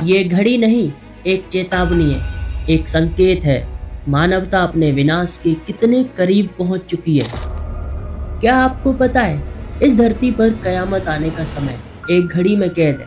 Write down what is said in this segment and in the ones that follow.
ये घड़ी नहीं, एक चेतावनी है, एक संकेत है। मानवता अपने विनाश के कितने करीब पहुंच चुकी है। क्या आपको पता है, इस धरती पर कयामत आने का समय एक घड़ी में कैद है।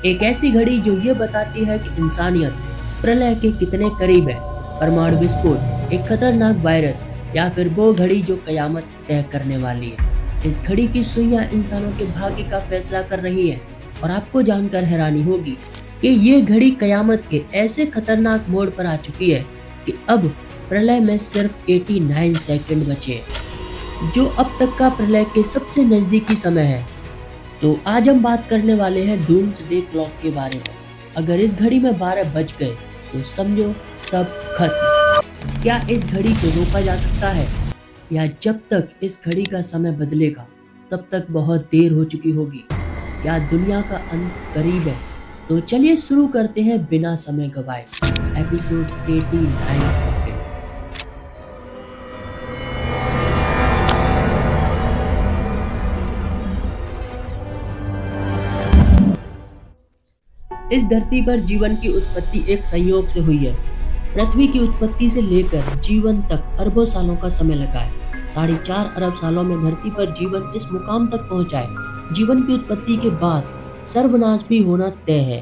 एक ऐसी घड़ी जो ये बताती है कि इंसानियत प्रलय के कितने करीब है। परमाणु विस्फोट, एक खतरनाक वायरस, या फिर वो घड़ी जो कयामत तय करने वाली है। इस घड़ी की सुइयां इंसानों के भाग्य का फैसला कर रही है। और आपको जानकर हैरानी होगी कि ये घड़ी कयामत के ऐसे खतरनाक मोड़ पर आ चुकी है कि अब प्रलय में सिर्फ 89 सेकंड बचे हैं, जो अब तक का प्रलय के सबसे नजदीकी समय है। तो आज हम बात करने वाले हैं डूम्सडे क्लॉक के बारे में। अगर इस घड़ी में 12 बज गए तो समझो सब खत्म। क्या इस घड़ी को रोका जा सकता है, या जब तक इस घड़ी का समय बदलेगा तब तक बहुत देर हो चुकी होगी? क्या दुनिया का अंत करीब है? तो चलिए शुरू करते हैं बिना समय गवाए। Episode 89 second. इस धरती पर जीवन की उत्पत्ति एक संयोग से हुई है। पृथ्वी की उत्पत्ति से लेकर जीवन तक अरबों सालों का समय लगा है। 4.5 अरब सालों में धरती पर जीवन इस मुकाम तक पहुंचा है। जीवन की उत्पत्ति के बाद सर्वनाश भी होना तय है,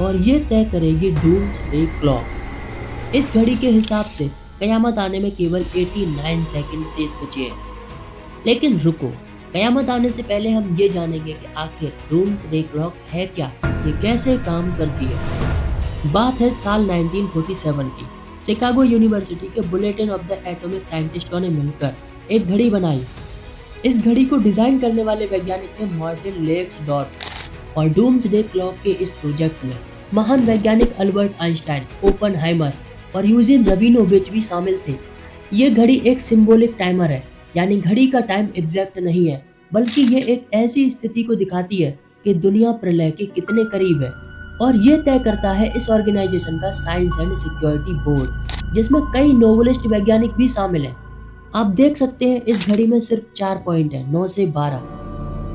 और ये तय करेगी डूम्सडे क्लॉक। इस घड़ी के हिसाब से कयामत आने में केवल 89 सेकंड शेष बचे हैं। लेकिन रुको, कयामत आने से पहले हम ये जानेंगे कि आखिर डूम्सडे क्लॉक है क्या, ये कैसे काम करती है। बात है साल 1947 की। शिकागो यूनिवर्सिटी के बुलेटिन ऑफ द एटॉमिक साइंटिस्टों ने मिलकर एक घड़ी बनाई। इस घड़ी को डिजाइन करने वाले वैज्ञानिक थे मार्टिन लेक्सडॉर्फ। और डूम्सडे क्लॉक के इस प्रोजेक्ट में महान वैज्ञानिक अल्बर्ट आइंस्टाइन, ओपनहाइमर और यूजिन रबिनोविच भी शामिल थे। ये घड़ी एक सिंबॉलिक टाइमर है, यानी घड़ी का टाइम एग्जैक्ट नहीं है, बल्कि ये एक ऐसी स्थिति को दिखाती है कि दुनिया प्रलय के कितने करीब है। और ये तय करता है इस ऑर्गेनाइजेशन का साइंस एंड सिक्योरिटी बोर्ड, जिसमें कई नोबलिस्ट वैज्ञानिक भी शामिल हैं। आप देख सकते हैं इस घड़ी में सिर्फ 4 पॉइंट है, 9 से 12।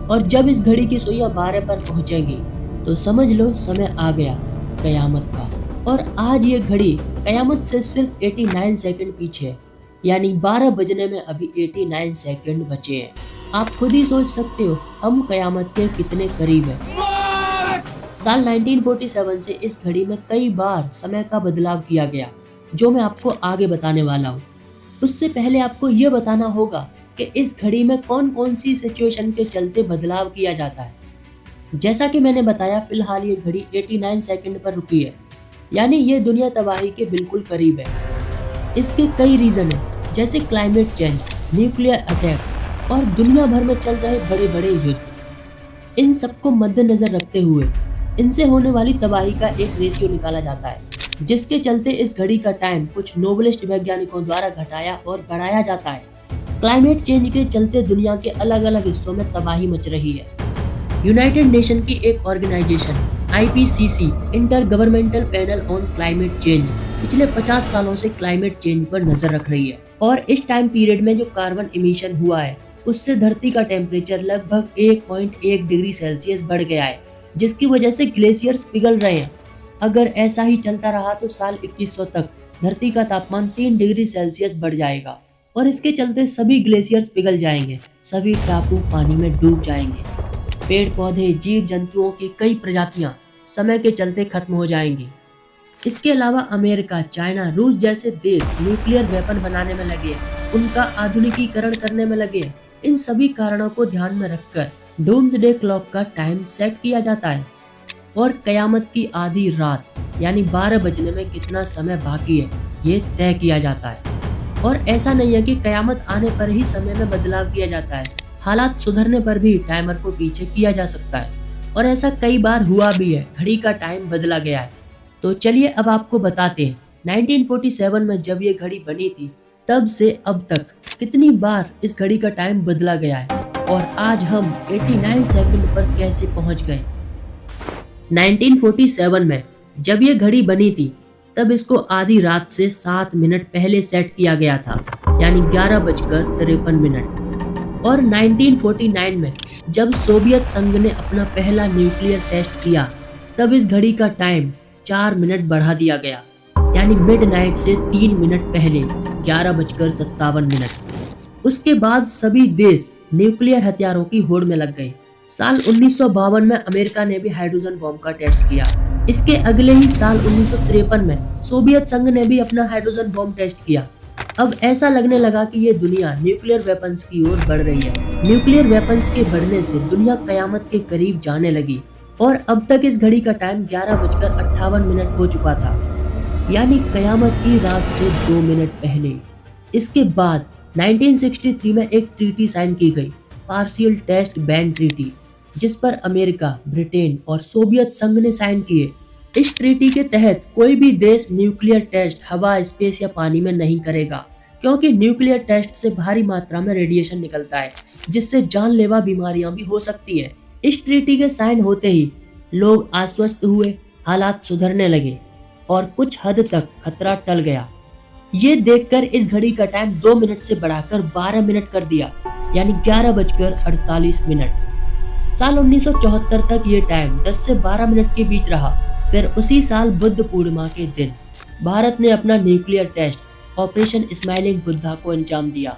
और जब इस घड़ी की सुइयां 12 पर पहुंचेंगी तो समझ लो समय आ गया कयामत का। और आज ये घड़ी कयामत से सिर्फ 89 सेकंड पीछे है, यानी 12 बजने में अभी 89 सेकंड बचे हैं। आप खुद ही सोच सकते हो हम कयामत के कितने करीब हैं। साल 1947 से इस घड़ी में कई बार समय का बदलाव किया गया, जो मैं आपको आगे बताने वाला हूँ। उससे पहले आपको ये बताना होगा कि इस घड़ी में कौन कौन सी सिचुएशन के चलते बदलाव किया जाता है। जैसा कि मैंने बताया, फिलहाल ये घड़ी 89 सेकंड पर रुकी है, यानी ये दुनिया तबाही के बिल्कुल करीब है। इसके कई रीजन हैं, जैसे क्लाइमेट चेंज, न्यूक्लियर अटैक और दुनिया भर में चल रहे बड़े बड़े युद्ध। इन सबको मद्देनजर रखते हुए इनसे होने वाली तबाही का एक रेशियो निकाला जाता है, जिसके चलते इस घड़ी का टाइम कुछ नोबलिस्ट वैज्ञानिकों द्वारा घटाया और बढ़ाया जाता है। क्लाइमेट चेंज के चलते दुनिया के अलग अलग हिस्सों में तबाही मच रही है। यूनाइटेड नेशन की एक organization IPCC, Intergovernmental Panel on Climate Change, पिछले 50 सालों से क्लाइमेट चेंज पर नजर रख रही है। और इस टाइम पीरियड में जो कार्बन इमिशन हुआ है, उससे धरती का टेम्परेचर लगभग 1.1 डिग्री सेल्सियस बढ़ गया है, जिसकी वजह से ग्लेशियर्स पिघल रहे हैं। अगर ऐसा ही चलता रहा तो साल 2100 तक धरती का तापमान 3 डिग्री सेल्सियस बढ़ जाएगा, और इसके चलते सभी ग्लेशियर्स पिघल जाएंगे, सभी टापू पानी में डूब जाएंगे। पेड़ पौधे, जीव जंतुओं की कई प्रजातियां समय के चलते खत्म हो जाएंगी। इसके अलावा अमेरिका, चाइना, रूस जैसे देश न्यूक्लियर वेपन बनाने में लगे हैं, उनका आधुनिकीकरण करने में लगे हैं। इन सभी कारणों को ध्यान में रखकर डूम्सडे क्लॉक का टाइम सेट किया जाता है, और कयामत की आधी रात यानी 12 बजने में कितना समय बाकी है ये तय किया जाता है। और ऐसा नहीं है कि कयामत आने पर ही समय में बदलाव किया जाता है, हालात सुधरने पर भी टाइमर को पीछे किया जा सकता है। और ऐसा कई बार हुआ भी है, घड़ी का टाइम बदला गया है। तो चलिए अब आपको बताते हैं 1947 में जब ये घड़ी बनी थी तब से अब तक कितनी बार इस घड़ी का टाइम बदला गया है, और आज हम 89 सेकंड पर कैसे पहुंच गए। 1947 में जब ये घड़ी बनी थी तब इसको आधी रात से 7 मिनट पहले सेट किया गया था, यानी 11:53। और 1949 में जब सोवियत संघ ने अपना पहला न्यूक्लियर टेस्ट किया तब इस घड़ी का टाइम 4 मिनट बढ़ा दिया गया, यानी मिडनाइट से 3 मिनट पहले 11:57। उसके बाद सभी देश न्यूक्लियर हथियारों की होड़ में लग गए। साल 1952 में अमेरिका ने भी हाइड्रोजन बॉम्ब का टेस्ट किया। इसके अगले ही साल 1953 में सोवियत संघ ने भी अपना हाइड्रोजन बॉम्ब टेस्ट किया। अब ऐसा लगने लगा कि ये दुनिया न्यूक्लियर वेपन्स की ओर बढ़ रही है। न्यूक्लियर वेपन्स के बढ़ने से दुनिया कयामत के करीब जाने लगी और अब तक इस घड़ी का टाइम 11:58 हो चुका था, यानी कयामत की रात से 2 मिनट पहले। इसके बाद 1963 में एक ट्रीटी साइन की गई, पार्शियल टेस्ट बैन ट्रीटी, जिस पर अमेरिका, ब्रिटेन और सोवियत संघ ने साइन किए। इस ट्रीटी के तहत कोई भी देश न्यूक्लियर टेस्ट हवा, स्पेस या पानी में नहीं करेगा, क्योंकि न्यूक्लियर टेस्ट से भारी मात्रा में रेडिएशन निकलता है, जिससे जानलेवा बीमारियां भी हो सकती है। इस ट्रीटी के साइन होते ही लोग आश्वस्त हुए, हालात सुधरने लगे और कुछ हद तक खतरा टल गया। ये देखकर इस घड़ी का टाइम 2 मिनट से बढ़ाकर 12 मिनट कर दिया, यानी 11:48। साल 1974 तक ये टाइम 10 से 12 मिनट के बीच रहा। फिर उसी साल बुद्ध पूर्णिमा के दिन भारत ने अपना nuclear test Operation Smiling Buddha को अंजाम दिया।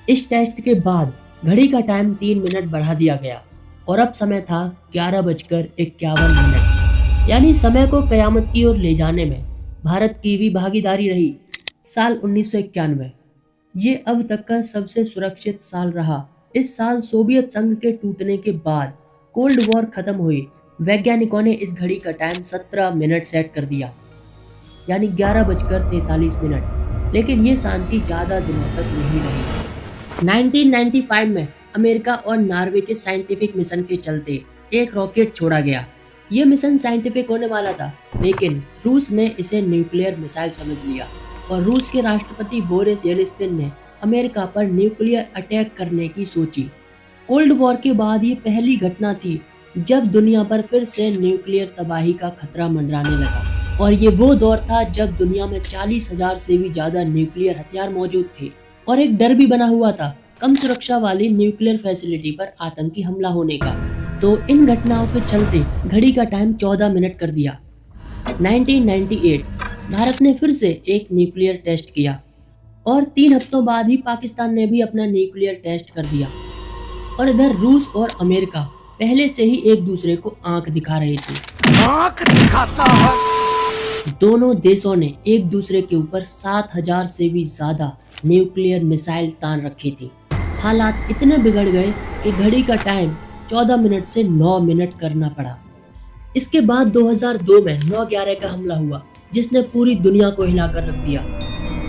इस टेस्ट के बाद घड़ी का टाइम 3 मिनट बढ़ा दिया गया और अब समय था 11:51, यानी समय को कयामत की ओर ले जाने में भारत की भी भागीदारी रही। साल 1991 ये अब तक का सबसे सुरक्षित साल रहा। इस साल सोवियत संघ के टूटने के बाद कोल्ड वॉर खत्म हुई। वैज्ञानिकों ने इस घड़ी का टाइम 17 मिनट सेट कर दिया, यानी 11:43। लेकिन ये शांति ज्यादा दिनों तक नहीं रही। 1995 में अमेरिका और नॉर्वे के साइंटिफिक मिशन के चलते एक रॉकेट छोड़ा गया। ये मिशन साइंटिफिक होने वाला था, लेकिन रूस ने इसे न्यूक्लियर मिसाइल समझ लिया और रूस के राष्ट्रपति बोरिस येल्त्सिन ने अमेरिका पर न्यूक्लियर अटैक करने की सोची। कोल्ड वॉर के बाद ये पहली घटना थी जब दुनिया पर फिर से न्यूक्लियर तबाही का खतरा मंडराने लगा, और ये वो दौर था जब दुनिया में 40,000 से भी ज्यादा न्यूक्लियर हथियार मौजूद थे और एक डर भी बना हुआ था कम सुरक्षा वाली न्यूक्लियर फैसिलिटी पर आतंकी हमला होने का। तो इन घटनाओं के चलते घड़ी का टाइम 14 मिनट कर दिया। 1998 भारत ने फिर से एक न्यूक्लियर टेस्ट किया और 3 हफ्तों बाद ही पाकिस्तान ने भी अपना न्यूक्लियर टेस्ट कर दिया। और इधर रूस और अमेरिका पहले से ही एक दूसरे को आंख दिखा रहे थे। आंख दिखाता है। दोनों देशों ने एक दूसरे के ऊपर 7,000 से भी ज्यादा न्यूक्लियर मिसाइल तान रखी थी। हालात इतने बिगड़ गए कि घड़ी का टाइम 14 मिनट से 9 मिनट करना पड़ा। इसके बाद 2002 में 9/11 का हमला हुआ, जिसने पूरी दुनिया को हिलाकर रख दिया।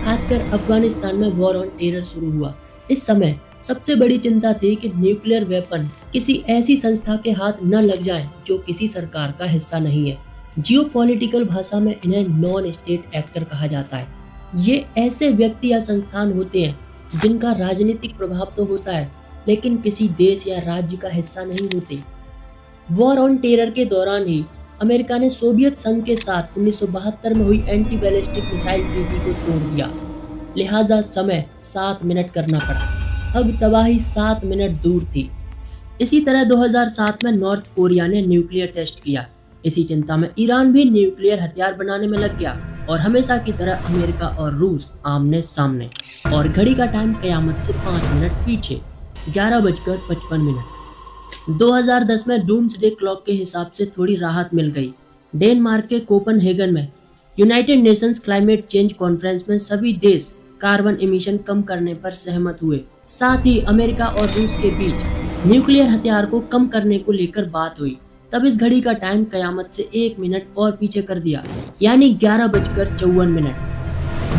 खासकर अफगानिस्तान में वॉर ऑन टेरर शुरू हुआ। इस समय सबसे बड़ी चिंता थी कि न्यूक्लियर वेपन किसी ऐसी संस्था के हाथ न लग जाएं जो किसी सरकार का हिस्सा नहीं है। जियोपॉलिटिकल भाषा में इन्हें नॉन स्टेट एक्टर कहा जाता है। ये ऐसे व्यक्ति या संस्थान होते हैं जिनका राजनीतिक प्रभाव तो होता है, लेकिन किसी देश या राज्य का हिस्सा नहीं होते। वॉर ऑन टेरर के दौरान ही अमेरिका ने सोवियत संघ के साथ 1972 में हुई एंटी बैलिस्टिक मिसाइल ट्रीटी को तोड़ दिया, लिहाजा समय 7 मिनट करना पड़ा। अब तबाही 7 मिनट दूर थी। इसी तरह 2007 में नॉर्थ कोरिया ने न्यूक्लियर टेस्ट किया। इसी चिंता में ईरान भी न्यूक्लियर हथियार बनाने में लग गया और हमेशा की तरह अमेरिका और रूस आमने सामने। और घड़ी का टाइम कयामत से 5 मिनट पीछे, 11:55। 2010 में डूम्सडे क्लॉक के हिसाब से थोड़ी राहत मिल गई। डेनमार्क के कोपनहेगन में United Nations climate change conference में सभी देश कार्बन एमिशन कम करने पर सहमत हुए। साथ ही अमेरिका और रूस के बीच न्यूक्लियर हथियार को कम करने को लेकर बात हुई। तब इस घड़ी का टाइम कयामत से 1 मिनट और पीछे कर दिया, यानी 11:54।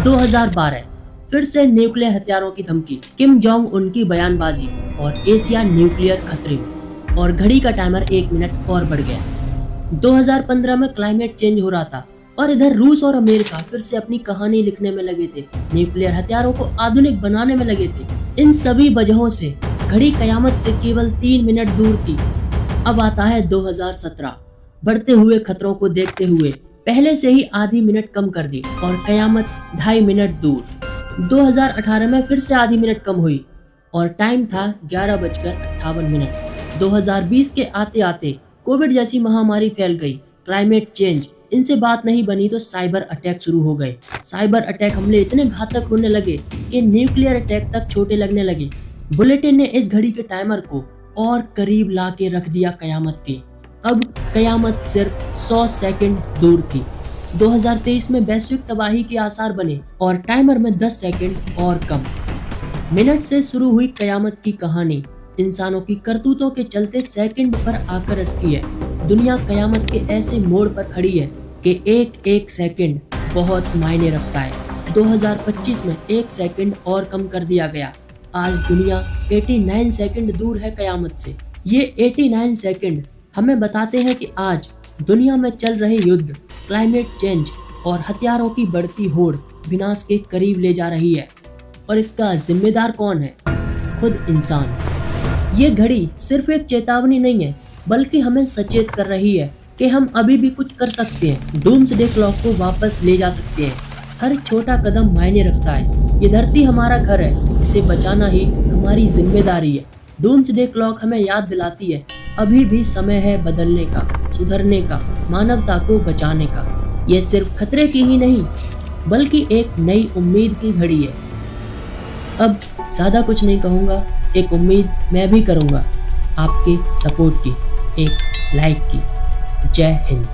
2012 फिर से न्यूक्लियर हथियारों की धमकी, किम जोंग उन की बयानबाजी और एशिया न्यूक्लियर खतरे में, और घड़ी का टाइमर 1 मिनट और बढ़ गया। 2015 में क्लाइमेट चेंज हो रहा था और इधर रूस और अमेरिका फिर से अपनी कहानी लिखने में लगे थे, न्यूक्लियर हथियारों को आधुनिक बनाने में लगे थे। इन सभी वजहों से घड़ी कयामत से केवल 3 मिनट दूर थी। अब आता है 2017। बढ़ते हुए खतरों को देखते हुए पहले से ही आधी मिनट कम कर दी और कयामत 2.5 मिनट दूर। 2018 में फिर से आधी मिनट कम हुई और टाइम था 11:58। 2020 के आते आते कोविड जैसी महामारी फैल गई, क्लाइमेट चेंज इनसे बात नहीं बनी तो साइबर अटैक शुरू हो गए। साइबर अटैक हमले इतने घातक होने लगे कि न्यूक्लियर अटैक तक छोटे लगने लगे। बुलेटिन ने इस घड़ी के टाइमर को और करीब ला के रख दिया कयामत के। अब कयामत सिर्फ 100 सेकंड दूर थी। 2023 में वैश्विक तबाही के आसार बने और टाइमर में 10 सेकंड और कम। मिनट से शुरू हुई कयामत की कहानी इंसानों की करतूतों के चलते सेकंड पर आकर अटकी है। दुनिया कयामत के ऐसे मोड़ पर खड़ी है कि एक एक सेकंड बहुत मायने रखता है। 2025 में 1 सेकंड और कम कर दिया गया। आज दुनिया 89 सेकंड दूर है कयामत से। ये 89 सेकंड हमें बताते हैं कि आज दुनिया में चल रहे युद्ध, क्लाइमेट चेंज और हथियारों की बढ़ती होड़ विनाश के करीब ले जा रही है। और इसका जिम्मेदार कौन है? खुद इंसान। ये घड़ी सिर्फ एक चेतावनी नहीं है, बल्कि हमें सचेत कर रही है कि हम अभी भी कुछ कर सकते हैं। डूम्सडे क्लॉक को वापस ले जा सकते हैं। हर छोटा कदम मायने रखता है। ये धरती हमारा घर है, इसे बचाना ही हमारी जिम्मेदारी है। डूम्सडे क्लॉक हमें याद दिलाती है अभी भी समय है बदलने का, सुधरने का, मानवता को बचाने का। ये सिर्फ खतरे की ही नहीं, बल्कि एक नई उम्मीद की घड़ी है। अब ज़्यादा कुछ नहीं कहूँगा, एक उम्मीद मैं भी करूँगा आपके सपोर्ट की, एक लाइक की। जय हिंद।